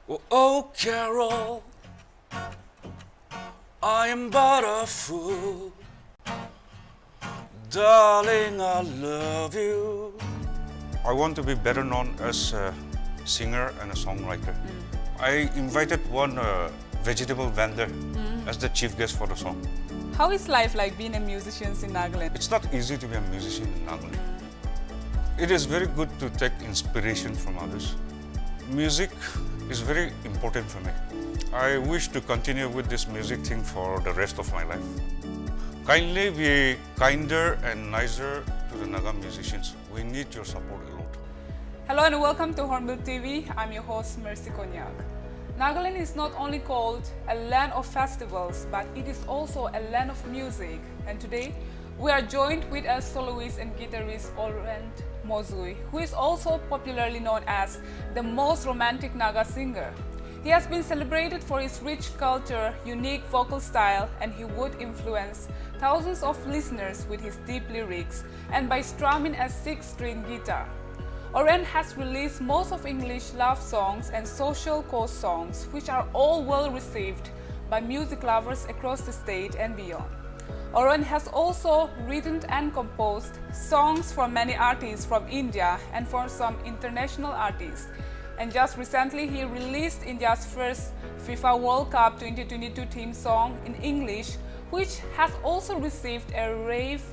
Oh, oh, Carol, I am but a fool. Darling, I love you. I want to be better known as a singer and a songwriter. I invited one vegetable vendor as the chief guest for the song. How is life like being a musician in Nagaland? It's not easy to be a musician in Nagaland. It is very good to take inspiration from others. Music is very important for me. I wish to continue with this music thing for the rest of my life. Kindly be kinder and nicer to the Naga musicians. We need your support a lot. Hello and welcome to Hornbill TV. I'm your host, Mercy Konyak. Nagaland is not only called a land of festivals, but it is also a land of music. And today, we are joined with a soloist and guitarist, Oren Mozui, who is also popularly known as the most romantic Naga singer. He has been celebrated for his rich culture, unique vocal style, and he would influence thousands of listeners with his deep lyrics and by strumming a six-string guitar. Oren has released most of English love songs and social cause songs, which are all well received by music lovers across the state and beyond. Oren has also written and composed songs for many artists from India and for some international artists. And just recently, he released India's first FIFA World Cup 2022 theme song in English, which has also received a rave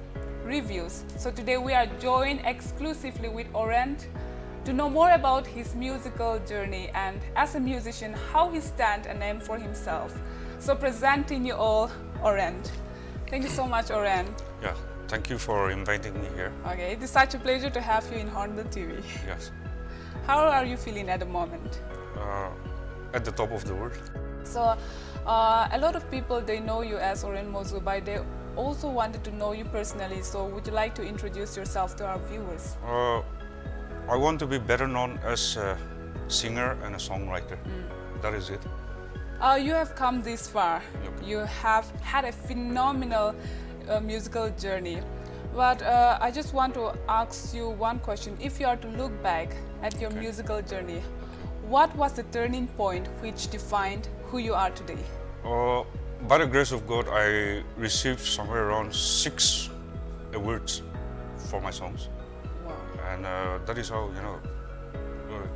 reviews. So today we are joined exclusively with Oren to know more about his musical journey and as a musician, how he stands a name for himself. So presenting you all, Oren. Thank you so much, Oren. Yeah, thank you for inviting me here. Okay, it is such a pleasure to have you in Hornbill TV. Yes. How are you feeling at the moment? At the top of the world. So, a lot of people, they know you as Oren Mozui, but they also wanted to know you personally. So, would you like to introduce yourself to our viewers? I want to be better known as a singer and a songwriter. That is it. You have come this far. Yep. You have had a phenomenal musical journey. But I just want to ask you one question. If you are to look back at your musical journey, what was the turning point which defined who you are today? By the grace of God, I received somewhere around 6 awards for my songs. Wow. And that is how,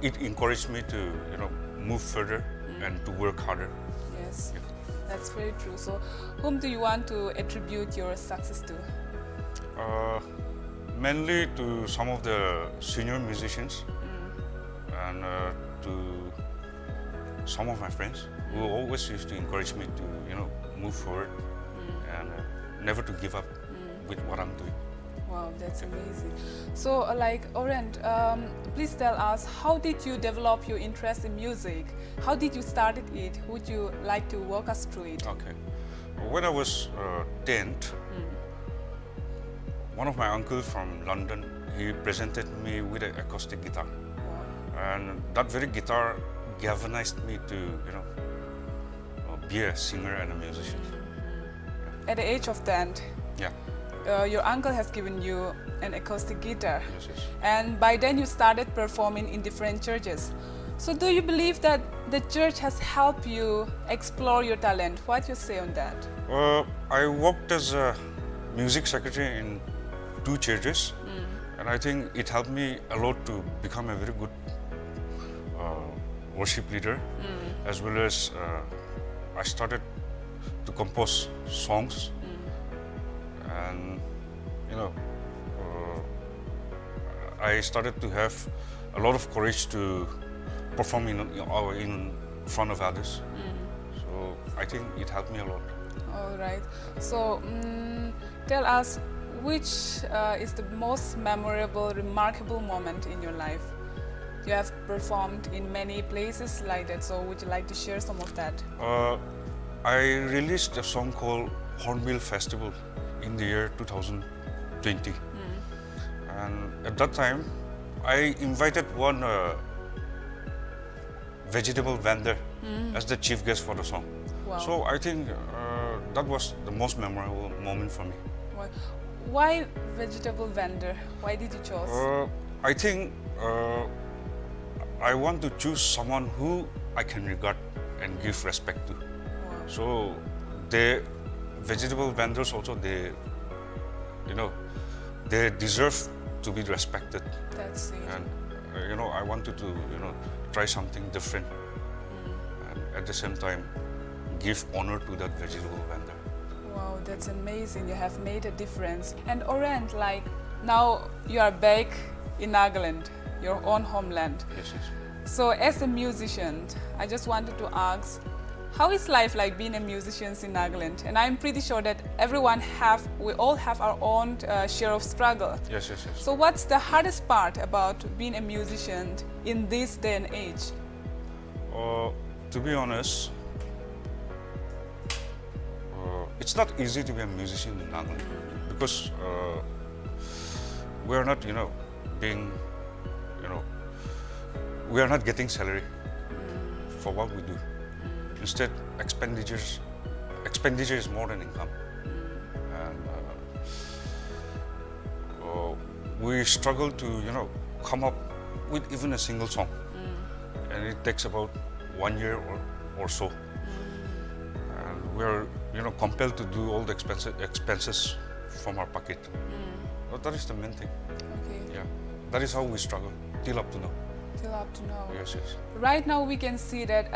it encouraged me to, move further and to work harder. Yes, Yeah. that's very true. So, whom do you want to attribute your success to? Mainly to some of the senior musicians and to some of my friends who always used to encourage me to, move forward and never to give up with what I'm doing. Wow, that's amazing. So, Oren, please tell us, how did you develop your interest in music? How did you start it? Would you like to walk us through it? Okay. When I was 10, one of my uncles from London, he presented me with an acoustic guitar. Wow. And that very guitar galvanized me to, be a singer and a musician. At the age of 10, Yeah. your uncle has given you an acoustic guitar. Yes, yes. And by then you started performing in different churches. So do you believe that the church has helped you explore your talent? What do you say on that? I worked as a music secretary in 2 churches, and I think it helped me a lot to become a very good worship leader, as well as I started to compose songs, and I started to have a lot of courage to perform in front of others. So I think it helped me a lot. All right. So tell us, which is the most memorable, remarkable moment in your life? You have performed in many places like that, so would you like to share some of that? I released a song called Hornbill Festival in the year 2020. And at that time, I invited one vegetable vendor as the chief guest for the song. Wow. So I think that was the most memorable moment for me. Why vegetable vendor? Why did you choose? I think I want to choose someone who I can regard and give respect to. Wow. So the vegetable vendors also, they, you know, they deserve to be respected. That's it. And you know, I wanted to, you know, try something different, and at the same time give honor to that vegetable vendor. Wow, that's amazing. You have made a difference. And Oren, like now you are back in Nagaland, your own homeland. Yes, yes. So as a musician, I just wanted to ask, how is life like being a musician in Nagaland? And I'm pretty sure that we all have our own share of struggle. Yes, yes, yes. So what's the hardest part about being a musician in this day and age? To be honest, it's not easy to be a musician in Nagaland because we are not, you know, being, you know, we are not getting salary for what we do. Instead, expenditure is more than income, and we struggle to, you know, come up with even a single song, and it takes about 1 year or so, and we are, you know, compelled to do all the expenses from our pocket. So that is the main thing. Okay. Yeah, that is how we struggle till up to now. Till up to now. Yes, yes. Right now we can see that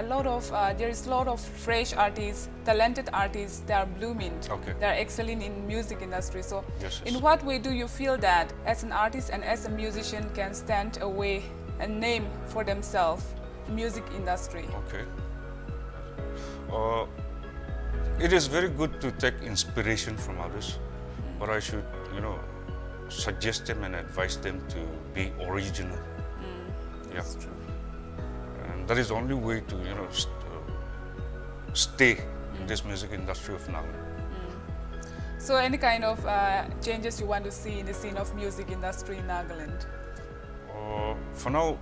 there is a lot of fresh artists, talented artists, they are blooming. Okay. They are excelling in music industry. So Yes, yes. in what way do you feel that as an artist and as a musician can stand away and name for themselves music industry? Okay. It is very good to take inspiration from others, but I should, you know, suggest them and advise them to be original. Yeah. That's true. And that is the only way to, you know, stay in this music industry of Nagaland. So any kind of changes you want to see in the scene of music industry in Nagaland? For now,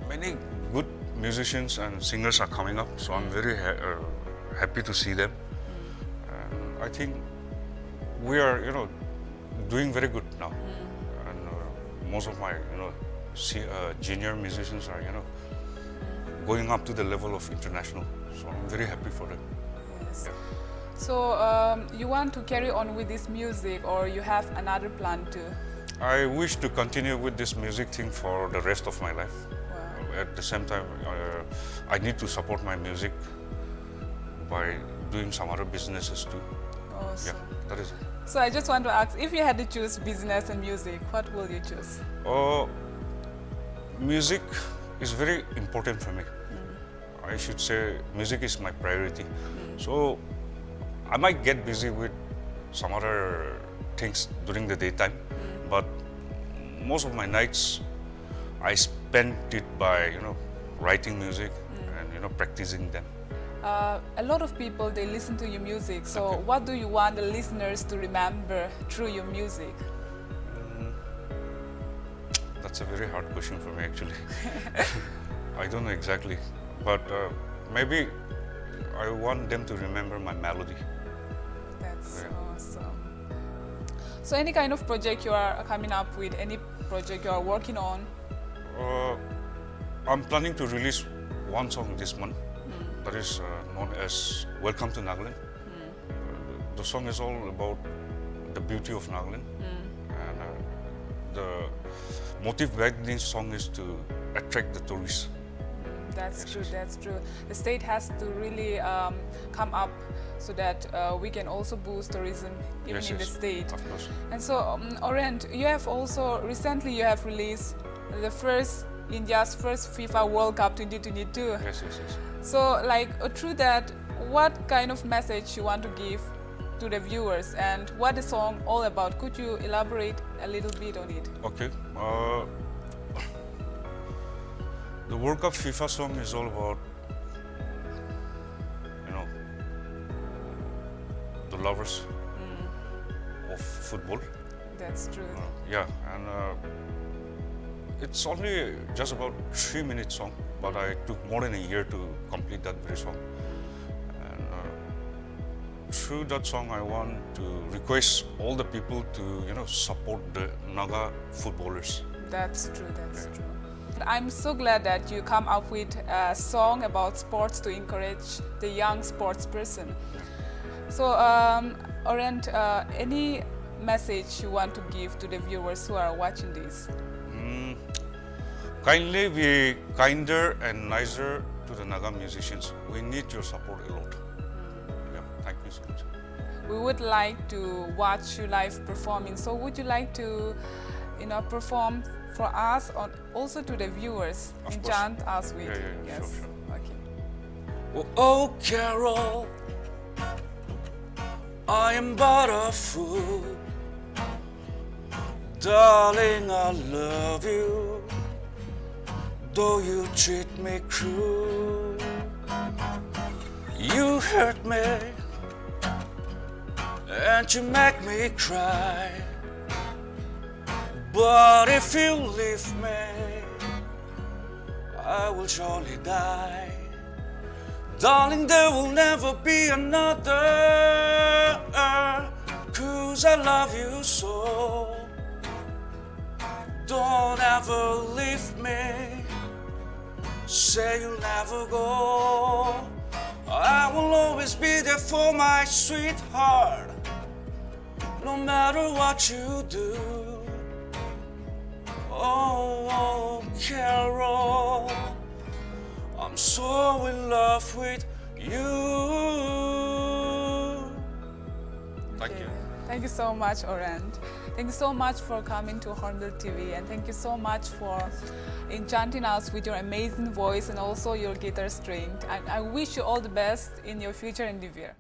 many good musicians and singers are coming up, so I'm very happy to see them. And I think we are, you know, doing very good now. And most of my, you know, junior musicians are, you know, going up to the level of international. So I'm very happy for them. Yes. Yeah. So you want to carry on with this music, or you have another plan too? I wish to continue with this music thing for the rest of my life. Wow. At the same time, I need to support my music by doing some other businesses too. Awesome. Yeah, that is it. So I just want to ask, if you had to choose business and music, what will you choose? Music is very important for me. I should say music is my priority. So I might get busy with some other things during the daytime, but most of my nights I spend it by, you know, writing music and, you know, practicing them. A lot of people, they listen to your music. So Okay. what do you want the listeners to remember through your music? That's a very hard question for me, actually. I don't know exactly, but maybe I want them to remember my melody. That's Yeah. awesome. So any kind of project you are coming up with, any project you are working on? I'm planning to release one song this month that is known as Welcome to Nagaland. The song is all about the beauty of Nagaland, and the motive behind this song is to attract the tourists. That's Yes, true, yes. that's true. The state has to really come up so that we can also boost tourism even Yes, in the yes, state. of course. And so, Oren, you have also, recently you have released India's first FIFA World Cup 2022. Yes, yes, yes. So, like, through that, what kind of message you want to give to the viewers and what the song all about? Could you elaborate a little bit on it? Okay. The World Cup FIFA song is all about, you know, the lovers of football. That's true. Yeah, and it's only just about 3-minute song, but I took more than a year to complete that very song. And through that song, I want to request all the people to, you know, support the Naga footballers. That's true, that's true. I'm so glad that you come up with a song about sports to encourage the young sports person. So, Oren, any message you want to give to the viewers who are watching this? Kindly be kinder and nicer to the Naga musicians. We need your support a lot. Yeah, thank you so much. We would like to watch you live performing. So, would you like to, perform for us or also to the viewers? Of course. Enchant us with. Yeah, Yes. sure. Okay. Oh, Carol, I am but a fool. Darling, I love you, though you treat me cruel. You hurt me, and you make me cry. But if you leave me, I will surely die. Darling, there will never be another, 'cause I love you so. Don't ever leave me, say you'll never go. I will always be there for my sweetheart, no matter what you do. Oh, Carol, I'm so in love with you. Thank you. Thank you so much, Oren. Thank you so much for coming to Hornbill TV, and thank you so much for enchanting us with your amazing voice and also your guitar strength. And I wish you all the best in your future endeavor.